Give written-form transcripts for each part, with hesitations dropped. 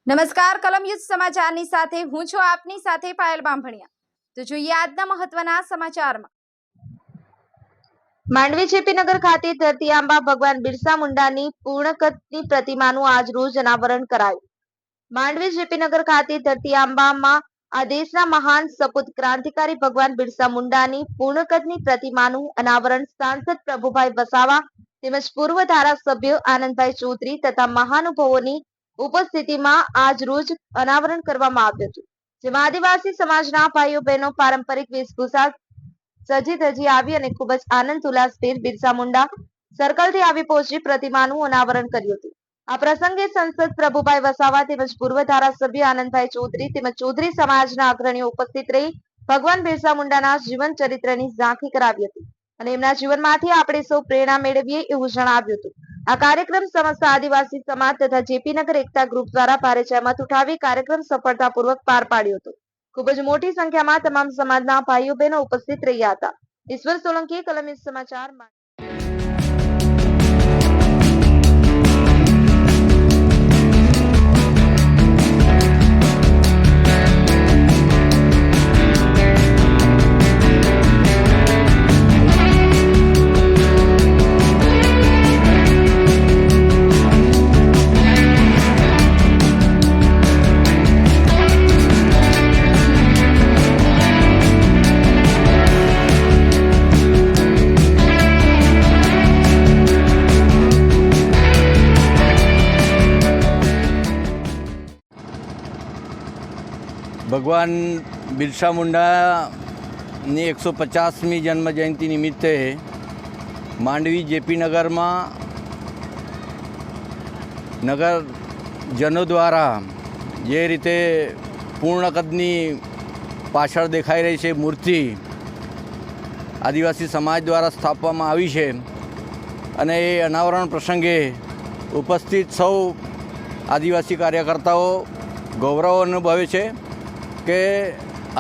નમસ્કાર કલમ યુદ્ધ સમાચારની સાથે હું છું આપની સાથે પાયલ બામભણિયા। તો જોઈએ આજના મહત્વના સમાચારમાં। માંડવી જેપીનગર ખાતે ધરતી આંબા ભગવાન બિરસા મુંડાની પૂર્ણકદની પ્રતિમાનું આજ રોજ અનાવરણ કરાયું। માંડવી જેપીનગર ખાતે ધરતી આંબામાં આ દેશના મહાન સપૂત ક્રાંતિકારી ભગવાન બિરસા મુંડાની પૂર્ણકદની પ્રતિમાનું અનાવરણ સાંસદ પ્રભુભાઈ વસાવા તેમજ પૂર્વ ધારાસભ્ય આનંદભાઈ ચૌધરી તથા મહાનુભાવોની ઉપસ્થિતિમાં આજ રોજ અનાવરણ કરવામાં આવ્યું હતું, જેમાં આદિવાસી સમાજના ભાઈઓ બહેનો પારંપરિક વેશભૂષા સજી ધજી આવી અને ખૂબ જ આનંદ ઉલ્લાસભેર બિરસા મુંડા સર્કલથી આવી પહોંચી પ્રતિમાનું અનાવરણ કર્યું હતું। આ પ્રસંગે સંસદ પ્રભુભાઈ વસાવા તેમજ પૂર્વ ધારાસભ્ય આનંદભાઈ ચૌધરી તેમજ ચૌધરી સમાજના અગ્રણીઓ ઉપસ્થિત રહી ભગવાન બિરસા મુંડાના જીવન ચરિત્રની ઝાંખી કરાવી હતી અને એમના જીવનમાંથી આપણે સૌ પ્રેરણા મેળવીએ એવું જણાવ્યું હતું। આ કાર્યક્રમ સમસ્ત આદિવાસી સમાજ તથા જેપીનગર એકતા ગ્રુપ દ્વારા ભારે જહેમત ઉઠાવી કાર્યક્રમ સફળતાપૂર્વક પાર પાડ્યો હતો। ખૂબ જ મોટી સંખ્યામાં તમામ સમાજના ભાઈઓ બહેનો ઉપસ્થિત રહ્યા હતા। ઈશ્વર સોલંકી, કલમ યુદ્ધ સમાચાર। ભગવાન બિરસા મુંડાની 150મી જન્મ જયંતિ નિમિત્તે માંડવી જેપીનગરમાં નગરજનો દ્વારા જે રીતે પૂર્ણ કદની પાછળ દેખાઈ રહી છે મૂર્તિ આદિવાસી સમાજ દ્વારા સ્થાપવામાં આવી છે અને એ અનાવરણ પ્રસંગે ઉપસ્થિત સૌ આદિવાસી કાર્યકર્તાઓ ગૌરવ અનુભવે છે કે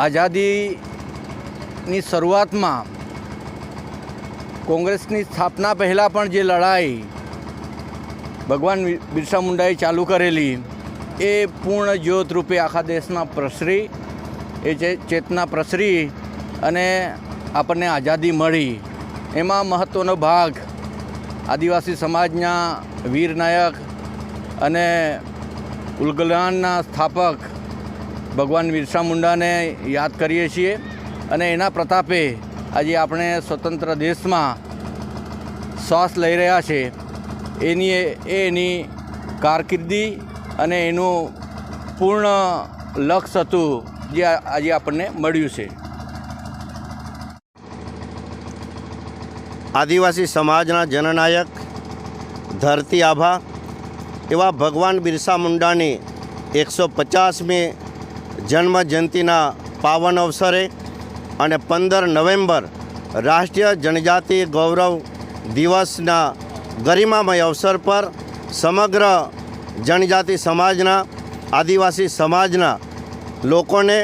આઝાદીની શરૂઆતમાં કોંગ્રેસની સ્થાપના પહેલાં પણ જે લડાઈ ભગવાન બિરસા મુંડાએ ચાલુ કરેલી એ પૂર્ણ જ્યોત રૂપે આખા દેશમાં પ્રસરી, એ ચેતના પ્રસરી અને આપણને આઝાદી મળી। એમાં મહત્ત્વનો ભાગ આદિવાસી સમાજના વીર નાયક અને ઉલગલાનના સ્થાપક ભગવાન બિરસા મુંડાને યાદ કરીએ છીએ અને એના પ્રતાપે આજે આપણે સ્વતંત્ર દેશમાં શ્વાસ લઈ રહ્યા છે। એની કારકિર્દી અને એનું પૂર્ણ લક્ષ્ય હતું જે આજે આપણને મળ્યું છે। આદિવાસી સમાજના જનનાયક ધરતી આભા એવા ભગવાન બિરસા મુંડાની 150મી જન્મ જયંતિના પાવન અવસરે અને 15 નવેમ્બર રાષ્ટ્રીય જનજાતિ ગૌરવ દિવસના ગરિમામય અવસર પર સમગ્ર જનજાતિ સમાજના આદિવાસી સમાજના લોકોને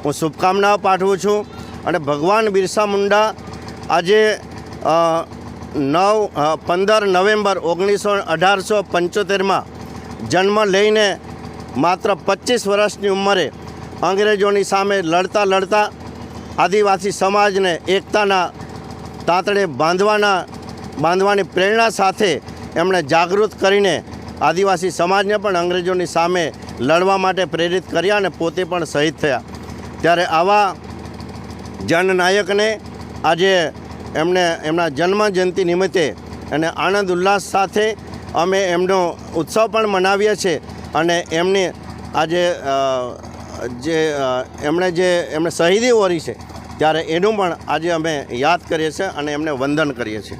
હું શુભકામનાઓ પાઠવું છું અને ભગવાન બિરસા મુંડા આજે 15 નવેમ્બર 1875માં જન્મ લઈને માત્ર 25 વર્ષની ઉંમરે અંગ્રેજોની સામે લડતા આદિવાસી સમાજને એકતાના તાંતણે બાંધવાની પ્રેરણા સાથે એમણે જાગૃત કરીને આદિવાસી સમાજને પણ અંગ્રેજોની સામે લડવા માટે પ્રેરિત કર્યા અને પોતે પણ શહીદ થયા। ત્યારે આવા જનનાયકને આજે એમના જન્મ જયંતિ નિમિત્તે અને આનંદ ઉલ્લાસ સાથે અમે એમનો ઉત્સવ પણ મનાવીએ છીએ અને એમની આજે એમણે શહીદી ઓરી છે ત્યારે એનું પણ આજે અમે યાદ કરીએ છીએ અને એમને વંદન કરીએ છીએ।